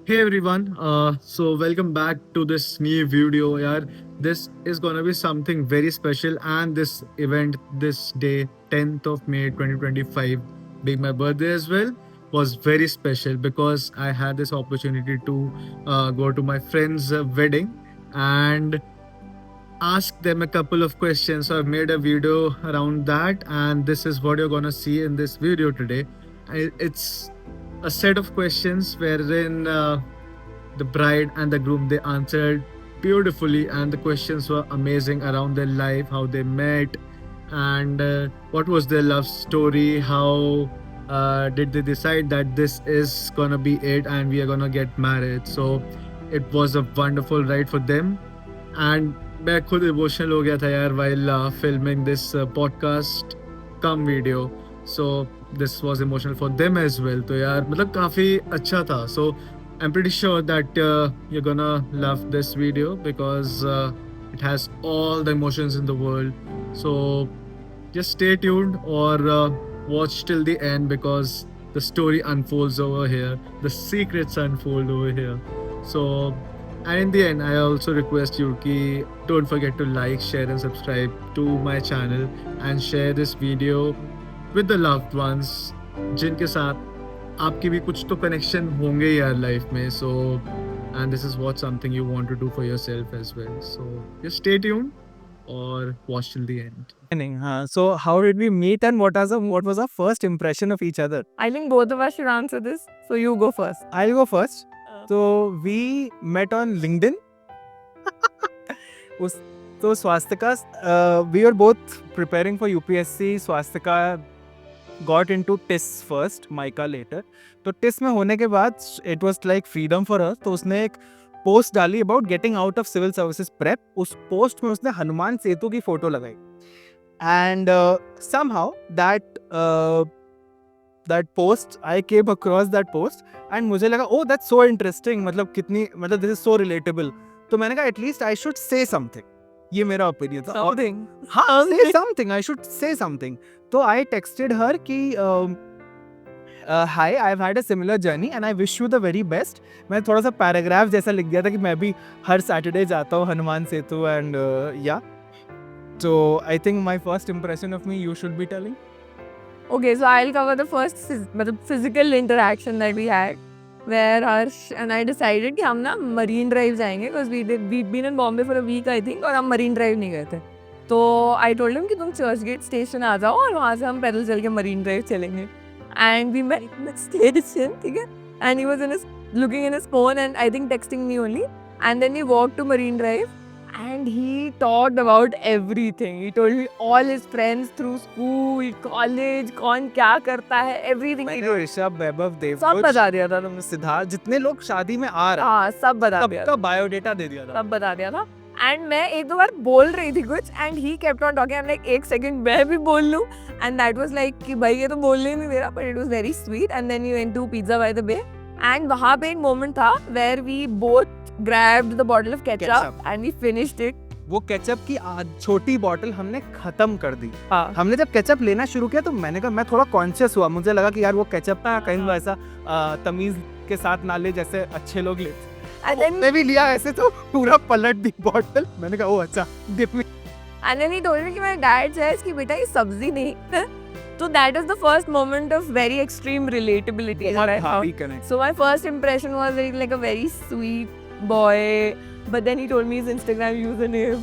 Hey everyone, so welcome back to this new video. Yaar, this is gonna be something very special, and this event, this day, 10th of May 2025, being my birthday as well, was very special because I had this opportunity to go to my friend's wedding and ask them a couple of questions. So I've made a video around that, and this is what you're gonna see in this video today. It's a set of questions wherein the bride and the groom they answered beautifully, and the questions were amazing around their life, how they met, and what was their love story, how did they decide that this is gonna be it and we are gonna get married. So it was a wonderful ride for them, and मैं खुद emotional हो गया था यार while filming this podcast come video. So this was emotional for them as well. तो यार मतलब काफ़ी अच्छा था. So I'm pretty sure that you're gonna love this video because it has all the emotions in the world. So just stay tuned or watch till the end because the story unfolds over here, the secrets unfold over here. So, and in the end, I also request you ki don't forget to like, share, and subscribe to my channel and share this video with the loved ones जिनके साथ आपकी भी कुछ तो connection होंगे यार life में. So and this is what something you want to do for yourself as well. So just stay tuned or watch till the end. So how did we meet and what was our first impression of each other? I think both of us should answer this. So you go first. I'll go first. So we met on LinkedIn. So Swastika, we were both preparing for UPSC. Swastika got into TIS first, Maika later. तो TIS में होने के बाद it was like freedom for her. तो उसने एक post डाली about getting out of civil services prep. उस पोस्ट में उसने हनुमान सेतु की फोटो लगाई. And somehow that post, I came across that post and मुझे लगा oh that's so interesting, मतलब कितनी मतलब this is so relatable. तो मैंने कहा at least I should say something. ये मेरा ओपिनियन था. Something. हाँ, say something. I should say something. तो I texted her कि hi, I've had a similar journey and I wish you the very best. मैं थोड़ा सा पैराग्राफ जैसा लिख दिया था कि मैं भी हर सैटरडे जाता हूँ Hanuman Setu and yeah. So I think my first impression of me you should be telling. Okay, so I'll cover the first physical interaction that we had, where Harsh and I decided कि हम ना Marine Drive जाएंगे because we'd been in Bombay for a week I think, और हम Marine Drive नहीं गए थे. तो I told him कि तुम Churchgate station आ जाओ और वहाँ से हम पैदल चल के Marine Drive चलेंगे. And we met in the station, ठीक है? And he was looking in his phone and I think texting me only. And then we walked to Marine Drive. And he talked about everything. He told me all his friends through school, college, कौन क्या करता है, everything. मैंने ऋषभ, वैभव, देव, सब बता दिया था तुमने. सिद्धार्थ, जितने लोग शादी में आ रहे हैं हाँ, सब बता दिया था. सबका बायोडेटा दे दिया था. सब बता दिया था. And मैं एक दो बार बोल रही थी कुछ and he kept on talking. I'm like एक सेकंड मैं भी बोल लूँ. And that was like कि भाई ये तो बोलने ही नहीं दे रहा. But it was very sweet. And then we went to Pizza by the Bay. And वहाँ पे एक moment था where we both grabbed the bottle of ketchup and we finished it. वो केचप की छोटी बॉटल हमने खत्म कर दी. हाँ. हमने जब केचप लेना शुरू किया तो मैंने कहा मैं थोड़ा कॉन्शियस हुआ. मुझे लगा कि यार वो केचप ना कहीं वो ऐसा तमीज के साथ ना ले जैसे अच्छे लोग लेते. And then मैंने भी लिया ऐसे तो पूरा पलट दी बॉटल. मैंने कहा ओ अच्छा dip me. And then he told me कि my dad says कि बेटा ये सब्जी नहीं है. So that was the first moment of very extreme relatability. that I found. Connect. So my first impression was like a very sweet boy. But then he told me his Instagram username,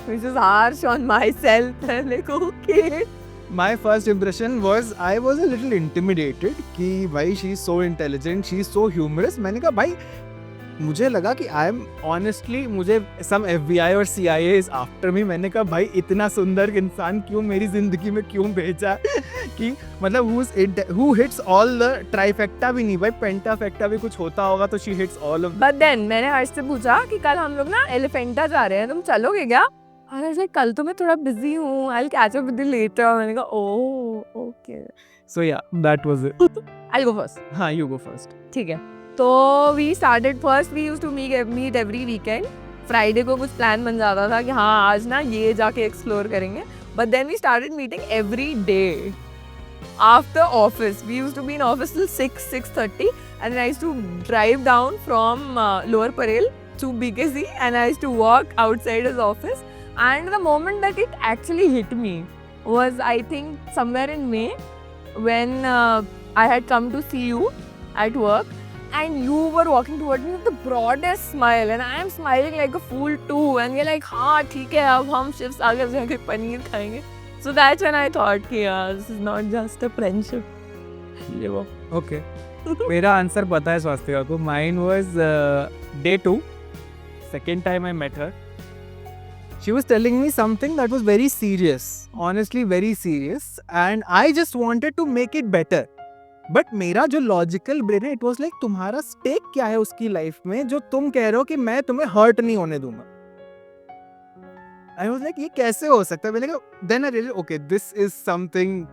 which is harsh on myself. I'm like, okay. My first impression was I was a little intimidated कि भाई she is so intelligent, she is so humorous. मैंने कहा भाई मुझे लगा कि I am honestly मुझे some FBI और CIA is after me. मैंने कहा भाई इतना सुंदर इंसान क्यों मेरी जिंदगी में क्यों भेजा कि मतलब who hits all the trifecta भी नहीं भाई pentafecta भी कुछ होता होगा तो she hits all of. But then मैंने हर्ष से पूछा कि कल हम लोग ना एलिफेंटा जा रहे हैं, तुम चलोगे क्या? और ऐसे कल तो मैं थोड़ा बिजी हूँ, I'll catch up with you later. मैंने कहा oh okay. So yeah, that was it. I'll go first. हाँ, you go first. ठीक है. तो we started first. We used to meet every weekend. Friday को कुछ प्लान बन जाता था कि हाँ आज ना ये जाके एक्सप्लोर करेंगे. But then we started meeting every day. after office. We used to be in office till 6:30, and then I used to drive down from Lower Parel to BKC, and I used to walk outside his office. And the moment that it actually hit me was, I think, somewhere in May, when I had come to see you at work, and you were walking towards me with the broadest smile, and I am smiling like a fool too, and you're like, हाँ ठीक है, अब हम shift आगे जाके पनीर खाएंगे. So that's when I thought कि यार, this is not just a friendship. ये वो. Okay. मेरा आंसर पता है स्वास्तिका को. Mine was day 2. Second time I met her. She was telling me something that was very serious. Honestly, very serious. And I just wanted to make it better. But मेरा जो logical brain है, it was like तुम्हारा stake क्या है उसकी life में जो तुम कह रहे हो कि मैं तुम्हें हर्ट नहीं होने दूंगा. आई वाज लाइक ये कैसे हो सकता है. मैंने कहा then I realize okay this is something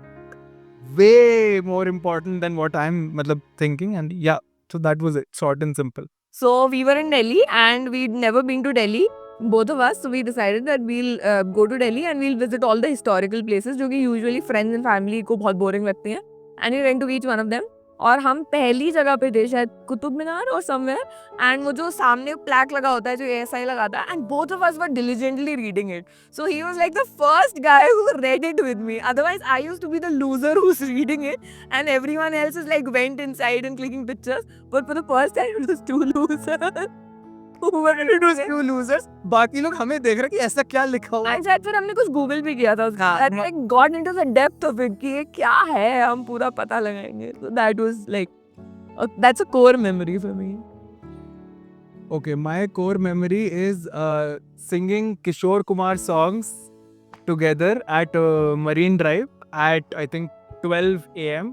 way more important than what I am मतलब thinking. And yeah so that was it, short and simple. So we were in Delhi, and we'd never been to Delhi, both of us. So we decided that we'll go to Delhi and we'll visit all the historical places जो कि usually friends and family को बहुत boring लगती हैं. And we went to each one of them. और हम पहली जगह पे थे शायद कुतुब मीनार और समवेयर, एंड वो जो सामने प्लैक लगा होता है जो ऐसा ही लगाता है, and both of us were diligently reading it. So he was like the first guy who read it with me. Otherwise I used to be the loser who's reading it, and everyone else is like went inside and clicking pictures. But for the first time it was two losers who were reading it. few losers. बाकी लोग हमें देख रहे कि ऐसा क्या लिखा हुआ है. And शायद फिर हमने कुछ गूगल भी किया था उसका. And like got into the depth of it कि ये क्या है, हम पूरा पता लगाएंगे. So that was like that's a core memory for me. Okay, my core memory is singing Kishore Kumar songs together at Marine Drive at I think 12 a.m.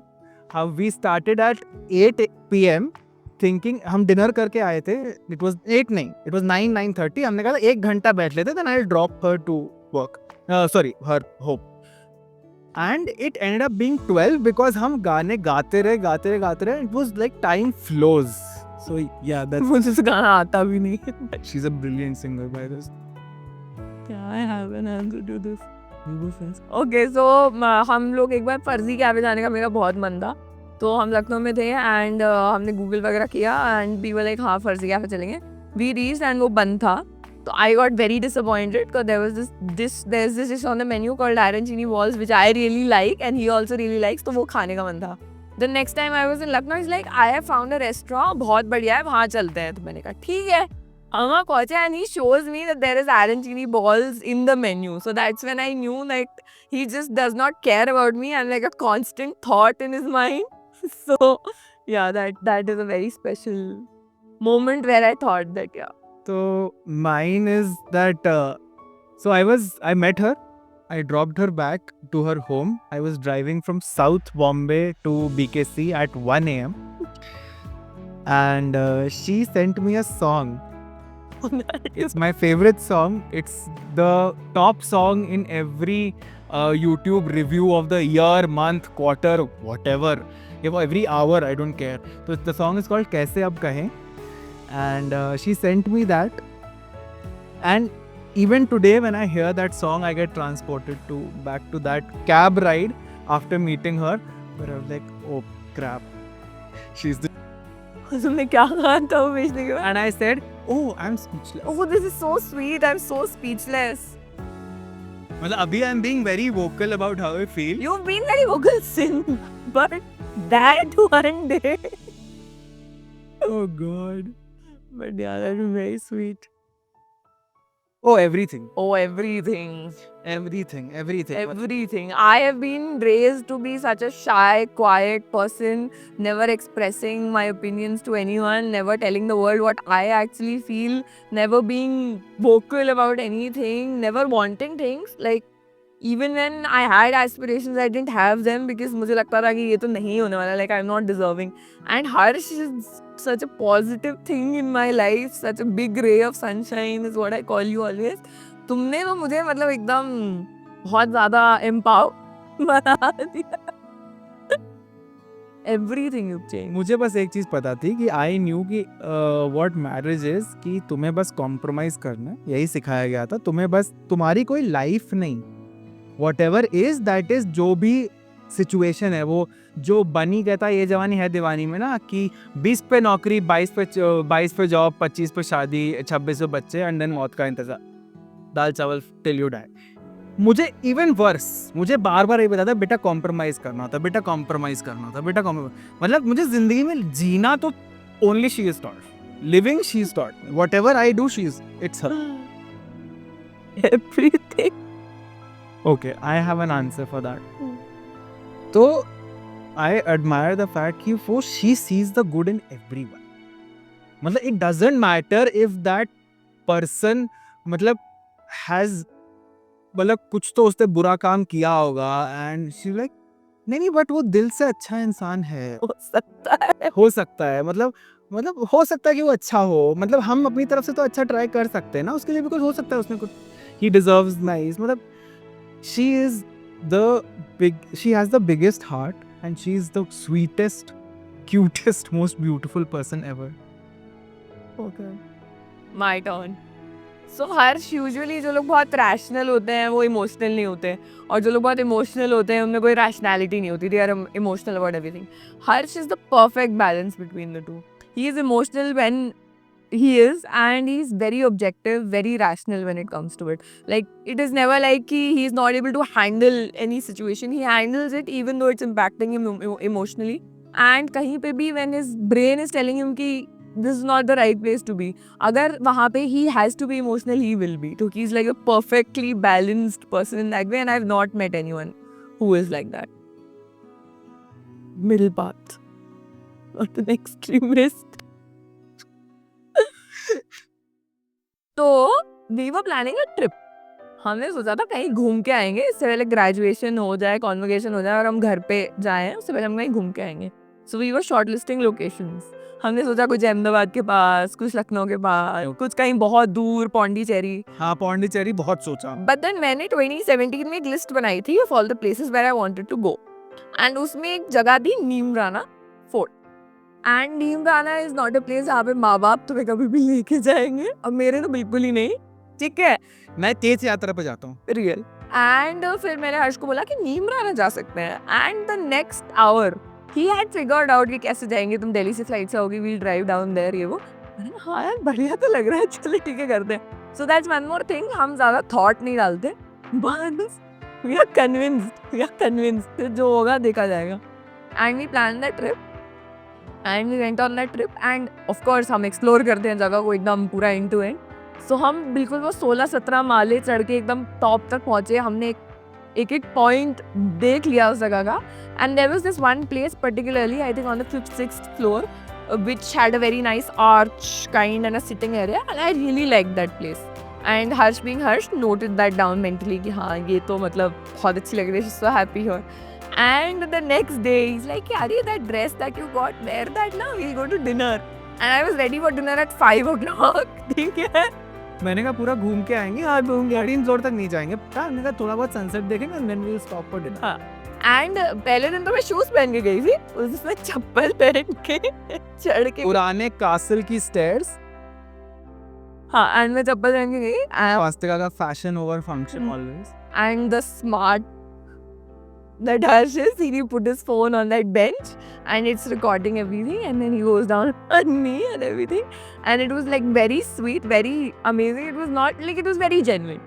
How we started at 8 p.m. thinking हम dinner करके आए थे. It was 8 नहीं, it was 9:30. हमने कहा 1 घंटा बैठ लेते, then I'll drop her to work. Her home. And it ended up being 12 because हम गाने गाते रहे. It was like time flows. So yeah, that's. मुझे तो गाना आता भी नहीं. She's a brilliant singer by this. Yeah, I have an answer to this. Okay, so हम लोग एक बार फर्जी कैफे जाने का मेरा बहुत मन था. तो हम लखनऊ में थे, एंड हमने गूगल वगैरह किया, एंड वी वर लाइक हाँ फर्जी कैफे चलेंगे. वी रीच्ड एंड वो बंद था. तो I got very disappointed because there's this dish on the menu called arancini balls which I really like and he also really likes. तो वो खाने का मन था. The next time I was in Lucknow, he's like, I have found a restaurant, बहुत बढ़िया है, वहाँ चलते हैं. तो मैंने कहा ठीक है. हम वहाँ पहुँचे, and he shows me that there is arancini balls in the menu. So that's when I knew like he just does not care about me and like a constant thought in his mind. So yeah, that is a very special moment where I thought that yeah. So mine is that so I met her. I dropped her back to her home. I was driving from South Bombay to BKC at 1 a.m. And she sent me a song. It's my favorite song. It's the top song in every YouTube review of the year, month, quarter, whatever. Every hour, I don't care. So the song is called Kaise Ab Kahe. And she sent me that. And even today when I hear that song, I get transported back to that cab ride after meeting her, where I was like, oh crap, she's the. तुमने क्या कहा था वो बेचने के बाद? And I said, oh, I'm speechless. Oh, this is so sweet. I'm so speechless. मतलब अभी I'm being very vocal about how I feel. You've been very vocal since, but that one day. Oh God. But yeah, that was very sweet. Oh, everything. Oh, everything. Everything. I have been raised to be such a shy, quiet person, never expressing my opinions to anyone, never telling the world what I actually feel, never being vocal about anything, never wanting things. Like, even when I had aspirations, I didn't have them because मुझे लगता था कि ये तो नहीं होने वाला, like I'm not deserving. And Harsh is such a positive thing in my life, such a big ray of sunshine is what I call you always. तुमने तो मुझे मतलब एकदम बहुत ज़्यादा empower बना दिया. Everything you've changed. मुझे बस एक चीज़ पता थी कि I knew कि what marriage is कि तुम्हें बस compromise करना है, यही सिखाया गया था. तुम्हें बस तुम्हारी कोई life नहीं, whatever is that is, जो भी सिचुएशन है वो जो बनी कहता ये जवानी है दीवानी में ना कि 20 पे नौकरी 22 पे जॉब 25 पे शादी 26 पे बच्चे एंड देन मौत का इंतजार दाल चावल टिल यू डाई। मुझे इवन वर्स मुझे बार बार ये बताता बेटा कॉम्प्रोमाइज करना होता बेटा कॉम्प्रोमाइज करना होता बेटा कॉम्प्रोमाइज मतलब मुझे जिंदगी में जीना तो only she is taught living she is taught whatever I do she is it's her everything. okay I have an answer for that तो I admire the fact कि वो she sees the good in everyone मतलब it doesn't matter if that person मतलब has मतलब कुछ तो उसने बुरा काम किया होगा and she like नहीं बट वो दिल से अच्छा इंसान है हो सकता है हो सकता है मतलब हो सकता है कि वो अच्छा हो मतलब हम अपनी तरफ से तो अच्छा ट्राई कर सकते हैं ना उसके लिए भी कुछ हो सकता है उसने कुछ he deserves nice मतलब she has the biggest heart and she is the sweetest cutest most beautiful person ever okay my turn so Harsh usually जो लोग बहुत रैशनल होते हैं वो इमोशनल नहीं होते और जो लोग बहुत इमोशनल होते हैं उनमें कोई रैशनैलिटी नहीं होती they are emotional about everything Harsh is the perfect balance between the two he is emotional when he is and he's very objective very rational when it comes to it like it is never like he's not able to handle any situation he handles it even though it's impacting him emotionally and kahin pe bhi when his brain is telling him ki this is not the right place to be agar wahan pe he has to be emotional he will be so he's like a perfectly balanced person in that way and I've not met anyone who is like that middle path not an extremist तो we were planning a trip हमने सोचा था कहीं घूम के आएंगे इससे पहले ग्रेजुएशन हो जाए कॉन्वोकेशन हो जाए और हम घर पे जाएं उससे पहले हम कहीं घूम के आएंगे so we were shortlisting locations हमने सोचा कुछ अहमदाबाद के पास कुछ लखनऊ के पास कुछ कहीं बहुत दूर पौंडीचेरी हाँ पौंडीचेरी बहुत सोचा बट देन मैंने 2017 में एक लिस्ट बनाई थी of all the places where I wanted to go and उसमें एक जगह थी Neemrana fort and Neemrana is not a place जहाँ पे माँ बाप तुम्हें कभी भी लेके जाएंगे और मेरे तो बिल्कुल ही नहीं ठीक है मैं तीर्थ यात्रा पे जाता हूँ रियल एंड फिर मैंने हर्ष को बोला कि नीमराना जा सकते हैं and the next hour he had figured out कि कैसे जाएंगे तुम दिल्ली से फ्लाइट से होगी वील ड्राइव डाउन देयर ये वो मैंने कहा हाँ यार बढ़िया तो लग रहा है चलो ठीक है करते हैं so that's one more thing हम ज़्यादा थॉट नहीं डालते बस वी आर कन्विंस्ड जो होगा देखा जाएगा and we plan that trip and we went on that trip and of course हम एक्सप्लोर करते हैं जगह को एकदम पूरा एंड टू एंड सो हम बिल्कुल वो 16-17 माले चढ़ के एकदम टॉप तक पहुँचे हमने एक पॉइंट देख लिया उस जगह का and there was this one place particularly I think on the 5th-6th floor which had a very nice arch kind and a sitting area and I really liked that place and Harsh being Harsh noted that down mentally कि हाँ ये तो मतलब बहुत अच्छी लग रही है she's so happy here and the next day he's like यार that dress that you got wear that now we'll go to dinner and I was ready for dinner at 5 o'clock ठीक है मैंने कहा पूरा घूम के आएंगे हाँ घूम के 3 फ्लोर तक नहीं जाएंगे हमने कहा थोड़ा बहुत सनसेट देखेंगे and then we'll stop for dinner हाँ एंड पहले दिन तो मैं शूज पहन के गई थी उसमें चप्पल पहन के चढ़ के पुराने कासल की स्टेयर्स हाँ एंड मैं चप्पल पहन के गई वास्तिका का fashion over function always and the smart that Harsh is, he put his phone on that bench and it's recording everything and then he goes down on me and everything and it was like very sweet, very amazing. It was not like it was very genuine.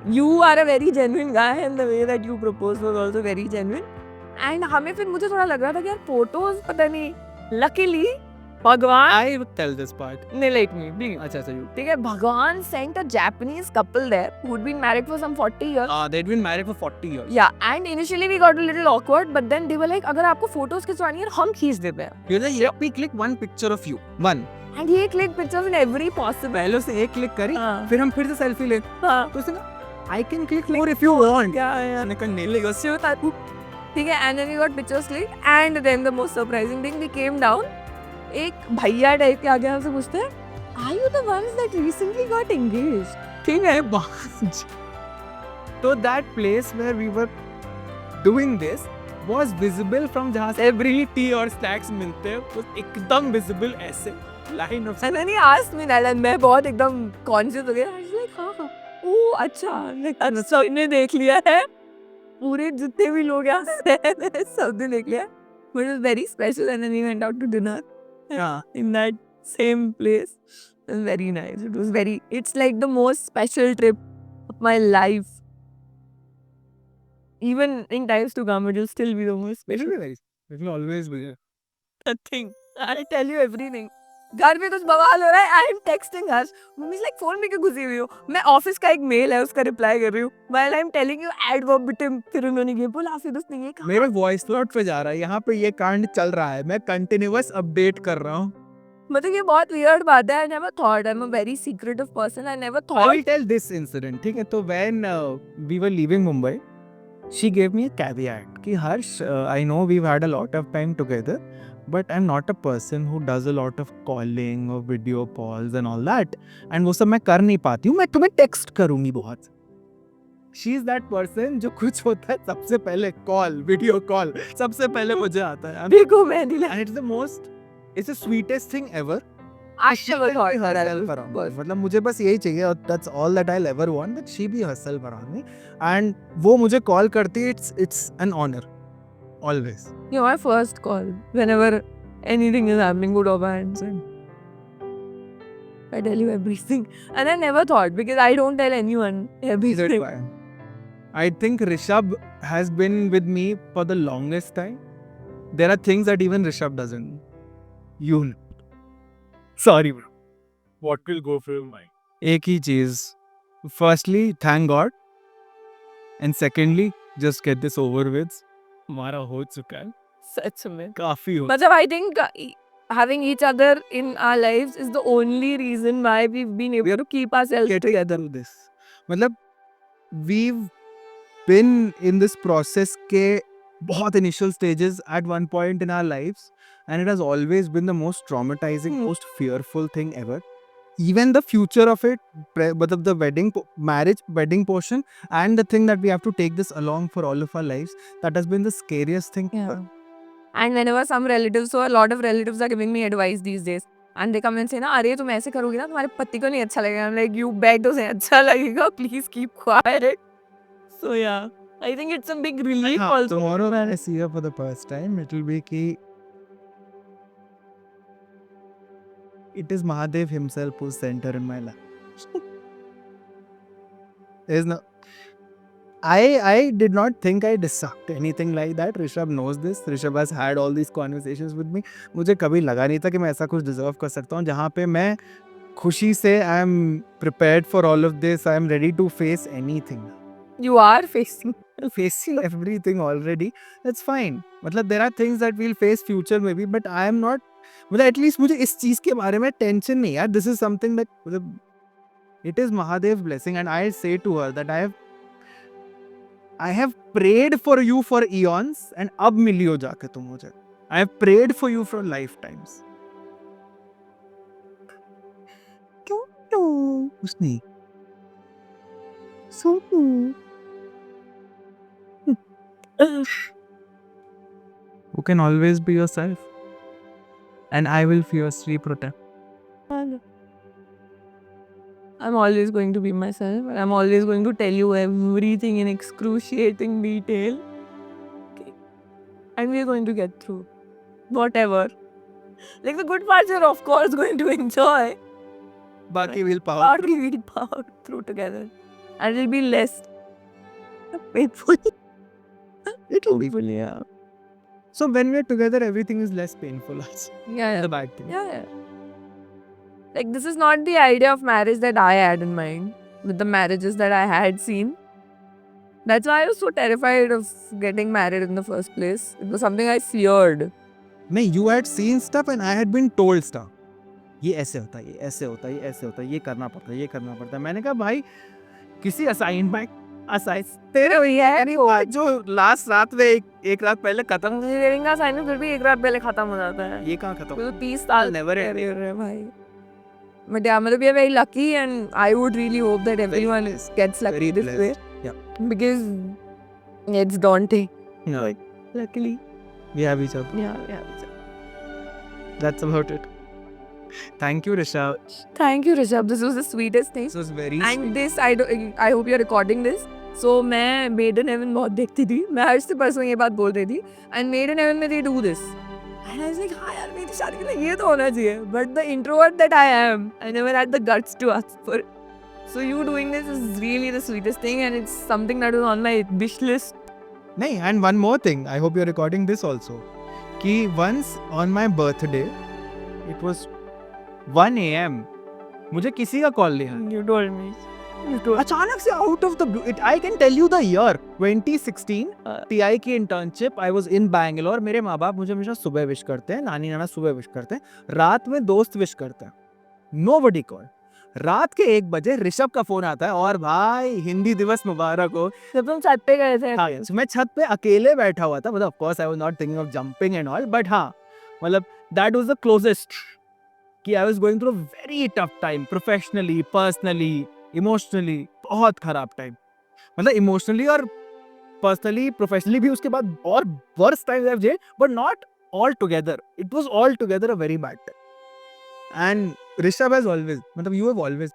You are a very genuine guy and the way that you proposed was also very genuine. And हमें फिर मुझे थोड़ा लग रहा था कि यार photos पता नहीं luckily भगवान I would tell this part narrate me please अच्छा you ठीक है भगवान sent a Japanese couple there who'd been married for some 40 years they'd been married for 40 years yeah and initially we got a little awkward but then they were like अगर आपको photos खिंचवानी है हम खींच देते हैं you're like let me click one picture of you one and he clicked pictures in every possible पहले से एक क्लिक करी हाँ फिर हम फिर से सेल्फी ले हाँ तो उसने कहा I can click more if you want क्या है मैंने कहा नहीं लेगा ठीक है and then we got pictures clicked and then the most surprising thing we came down एक भैया टाइप के आगे हमसे पूछते हैं Are you the ones that recently got engaged? ठीक है तो that place where we were doing this was visible from जहाँ से every tea और snacks मिलते हैं was एकदम visible ऐसे line of and then he asked me that and मैं बहुत एकदम conscious हो गया I was like हाँ ओह अच्छा अच्छा इन्हें देख लिया है पूरे जितने भी लोग यहाँ पे रहे मैंने सबने देख लिया. But it was very special, and then we went out to dinner. Yeah. In that same place. It was very nice. It's like the most special trip of my life. Even in times to come, it will still be the most It special will be very. It will always be there. thing. I'll tell you everything. घर में कुछ बवाल हो रहा है. I'm texting Harsh. Mummy like phone में क्यों घुसी हुई हो? मैं ऑफिस का एक मेल है उसका रिप्लाई कर रही हूँ. While I'm telling you ad verbatim, फिर उन्होंने ये बोला, फिर उसने ये कहा. मेरे वॉइस नोट पे जा रहा है, यहाँ पे ये कांड चल रहा है, मैं कंटिन्यूअस अपडेट कर रहा हूँ. मतलब ये बहुत weird बात है. I never thought. I'm a very secretive person. I never I thought. will tell this incident. ठीक है, तो when we were leaving Mumbai, she gave me a caveat कि हर्ष, I know we've had a lot of time together, but I'm not a person who does a lot of calling or video calls and all that. And वो सब मैं कर नहीं पाती हूँ, मैं तुम्हें text करूँगी बहुत. She is that person जो कुछ होता है सबसे पहले कॉल, वीडियो कॉल, सबसे पहले मुझे आता है. देखो मैं नहीं And it's the sweetest thing ever. never thought her herself around me. मतलब मुझे बस यही चाहिए और that's all that I'll ever want, that she be herself around me. And वो मुझे कॉल करती है, it's an honor. Always. You're my first call. Whenever anything is happening, good or bad. I tell you everything. And I never thought, because I don't tell anyone everything. I think Rishabh has been with me for the longest time. There are things that even Rishabh doesn't. You know. Sorry bro. What will go through your mind? एक ही चीज. Firstly, thank God. And secondly, just get this over with. हमारा हो चुका है. सच में. काफी हो. मतलब I think having each other in our lives is the only reason why we've been able to keep ourselves Get together. through this. मतलब we've been in this process के बहुत initial stages at one point in our lives, and it has always been the most traumatizing, most fearful thing ever. Even the future of it, मतलब the wedding portion, and the thing that we have to take this along for all of our lives, that has been the scariest thing Yeah. ever. And whenever some relatives, so a lot of relatives are giving me advice these days. And they come and say, ना अरे तुम ऐसे करोगी ना तुम्हारे पति को नहीं अच्छा लगेगा. I'm like, you bet उसे अच्छा लगेगा. Please keep quiet. So yeah, I think it's a big relief हाँ, also. tomorrow when I see her for the first time, it will be कि it is Mahadev himself who's center in my life. There's no. I did not think I deserved anything like that. Rishabh knows this. Rishabh has had all these conversations with me. मुझे कभी लगा नहीं था कि मैं ऐसा कुछ deserve कर सकता हूँ जहाँ पे मैं खुशी से I am prepared for all of this. I am ready to face anything. You are facing. Facing everything already. That's fine. मतलब there are things that we'll face future maybe, but I am not. मतलब at least मुझे इस चीज़ के बारे में tension नहीं यार. This is something that मतलब it is Mahadev's blessing, and I say to her that I have prayed for you for eons, and अब मिली हो जाके तुम मुझे. I have prayed for you for lifetimes. क्यों? कुछ नहीं. So. You can always be yourself, and I will fiercely protect. I'm always going to be myself, and I'm always going to tell you everything in excruciating detail. Okay. And we're going to get through whatever. Like the good parts you're of course going to enjoy. बाकी will power. Or we'll power through together. And it'll be less painful. It will be. Yeah. So when we're together, everything is less painful. That's Yeah. the bad thing. Yeah. Like, this is not the idea of marriage that I had in mind with the marriages that I had seen. That's why I was so terrified of getting married in the first place. It was something I feared. No, you had seen stuff and I had been told stuff. ये ऐसे होता है, ये ऐसे होता है, ये ऐसे होता है, ये करना पड़ता है, ये करना पड़ता है. मैंने कहा भाई किसी असाइनमेंट तेरे भैया है जो लास्ट रात में एक रात पहले खत्म. इंजीनियरिंग का असाइनमेंट फिर भी एक रात पहले खत्म हो जाता है. ये कहाँ खत्म? तो 30 साल Never रह रहे हैं भाई. But yeah, मतलब we are very lucky, and I would really hope that everyone gets lucky Very this way. blessed. Yeah. Because it's daunting. No, Luckily. we have each other. Yeah. That's about it. Thank you, Rishabh. Thank you, Rishabh. This was the sweetest thing. This was very And this, I hope you're recording this. सो मैं made in heaven बहुत देखती थी, मैं हर्ष से परसों ये बात बोल रही थी, एंड मेड इन हेवन में they do this, and I was like हाँ यार मेरी शादी के लिए ये तो होना चाहिए, but the introvert that I am I never had the guts to ask for, so you doing this is really the sweetest thing and it's something that is on my wish list. नहीं, and one more thing, I hope you're recording this also, कि once on my birthday, it was 1 AM, मुझे किसी का call लिया You told me. अचानक से out of the blue. It I can tell you the year 2016 TI की internship. I was in Bangalore. मेरे माँ बाप मुझे हमेशा सुबह विश करते हैं, नानी नाना सुबह विश करते हैं, रात में दोस्त विश करते हैं. Nobody call. रात के 1 बजे ऋषभ का फोन आता है और भाई हिंदी दिवस मुबारक हो. जब तुम छत पे गए थे. हाँ, मैं छत पे अकेले बैठा हुआ था. मतलब of course I was not thinking of jumping and all, but हाँ मतलब दैट वाज द क्लोजेस्ट कि I was going through a very tough time professionally, personally, emotionally. बहुत खराब टाइम. मतलब इमोशनली और पर्सनली, प्रोफेशनली भी उसके बाद और worst times I have J, but not all together. It was all together a very bad time. And Rishabh has always, मतलब you have always